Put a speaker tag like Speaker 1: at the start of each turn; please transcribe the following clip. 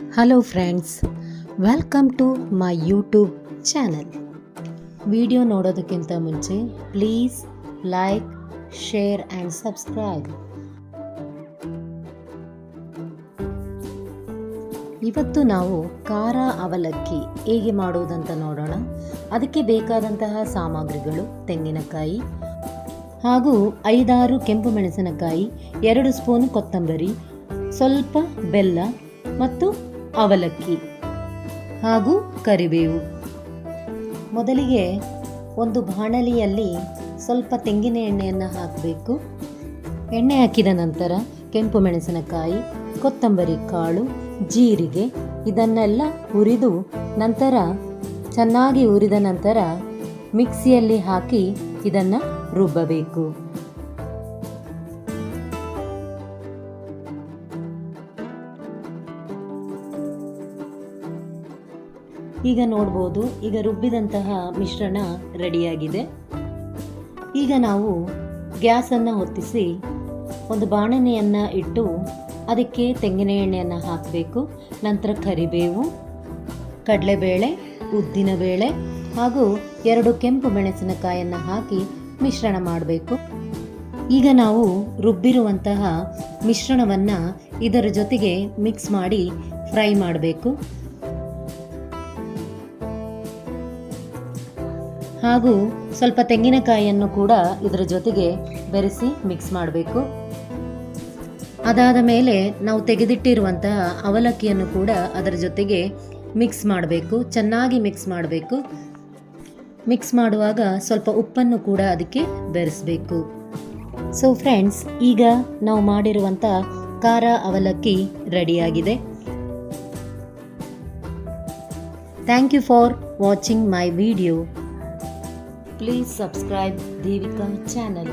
Speaker 1: Hello friends, welcome to my YouTube channel. Video ನೋಡೋದಕ್ಕಿಂತ ಮುಂಚೆ please like, share and subscribe. ಇವತ್ತು ನಾವು ಖಾರ ಅವಲಕ್ಕಿ ಹೇಗೆ ಮಾಡುವುದಂತ ನೋಡೋಣ. ಅದಕ್ಕೆ ಬೇಕಾದಂತಹ ಸಾಮಗ್ರಿಗಳು: ತೆಂಗಿನಕಾಯಿ ಹಾಗೂ 5-6 ಕೆಂಪು ಮೆಣಸಿನಕಾಯಿ, 2 ಸ್ಪೂನ್ ಕೊತ್ತಂಬರಿ, ಸ್ವಲ್ಪ ಬೆಲ್ಲ ಮತ್ತು ಅವಲಕ್ಕಿ ಹಾಗೂ ಕರಿಬೇವು. ಮೊದಲಿಗೆ ಒಂದು ಬಾಣಲಿಯಲ್ಲಿ ಸ್ವಲ್ಪ ತೆಂಗಿನ ಎಣ್ಣೆಯನ್ನು ಹಾಕಬೇಕು. ಎಣ್ಣೆ ಹಾಕಿದ ನಂತರ ಕೆಂಪು ಮೆಣಸಿನಕಾಯಿ, ಕೊತ್ತಂಬರಿ ಕಾಳು, ಜೀರಿಗೆ ಇದನ್ನೆಲ್ಲ ಹುರಿದು ನಂತರ ಚೆನ್ನಾಗಿ ಹುರಿದ ನಂತರ ಮಿಕ್ಸಿಯಲ್ಲಿ ಹಾಕಿ ಇದನ್ನು ರುಬ್ಬಬೇಕು. ಈಗ ನೋಡ್ಬೋದು, ಈಗ ರುಬ್ಬಿದಂತಹ ಮಿಶ್ರಣ ರೆಡಿಯಾಗಿದೆ. ಈಗ ನಾವು ಗ್ಯಾಸನ್ನು ಹೊತ್ತಿಸಿ ಒಂದು ಬಾಣಲೆಯನ್ನು ಇಟ್ಟು ಅದಕ್ಕೆ ತೆಂಗಿನ ಎಣ್ಣೆಯನ್ನು ಹಾಕಬೇಕು. ನಂತರ ಕರಿಬೇವು, ಕಡಲೆಬೇಳೆ, ಉದ್ದಿನಬೇಳೆ ಹಾಗೂ 2 ಕೆಂಪು ಮೆಣಸಿನಕಾಯನ್ನು ಹಾಕಿ ಮಿಶ್ರಣ ಮಾಡಬೇಕು. ಈಗ ನಾವು ರುಬ್ಬಿರುವಂತಹ ಮಿಶ್ರಣವನ್ನು ಇದರ ಜೊತೆಗೆ ಮಿಕ್ಸ್ ಮಾಡಿ ಫ್ರೈ ಮಾಡಬೇಕು. ಹಾಗೂ ಸ್ವಲ್ಪ ತೆಂಗಿನಕಾಯಿಯನ್ನು ಕೂಡ ಇದರ ಜೊತೆಗೆ ಬೆರೆಸಿ ಮಿಕ್ಸ್ ಮಾಡಬೇಕು. ಅದಾದ ಮೇಲೆ ನಾವು ತೆಗೆದಿಟ್ಟಿರುವಂತಹ ಅವಲಕ್ಕಿಯನ್ನು ಕೂಡ ಅದರ ಜೊತೆಗೆ ಮಿಕ್ಸ್ ಮಾಡಬೇಕು. ಚೆನ್ನಾಗಿ ಮಿಕ್ಸ್ ಮಾಡಬೇಕು. ಮಿಕ್ಸ್ ಮಾಡುವಾಗ ಸ್ವಲ್ಪ ಉಪ್ಪನ್ನು ಕೂಡ ಅದಕ್ಕೆ ಬೆರೆಸಬೇಕು. ಸೊ ಫ್ರೆಂಡ್ಸ್, ಈಗ ನಾವು ಮಾಡಿರುವಂಥ ಖಾರ ಅವಲಕ್ಕಿ ರೆಡಿಯಾಗಿದೆ. Thank you for watching my video. Please subscribe Devika channel.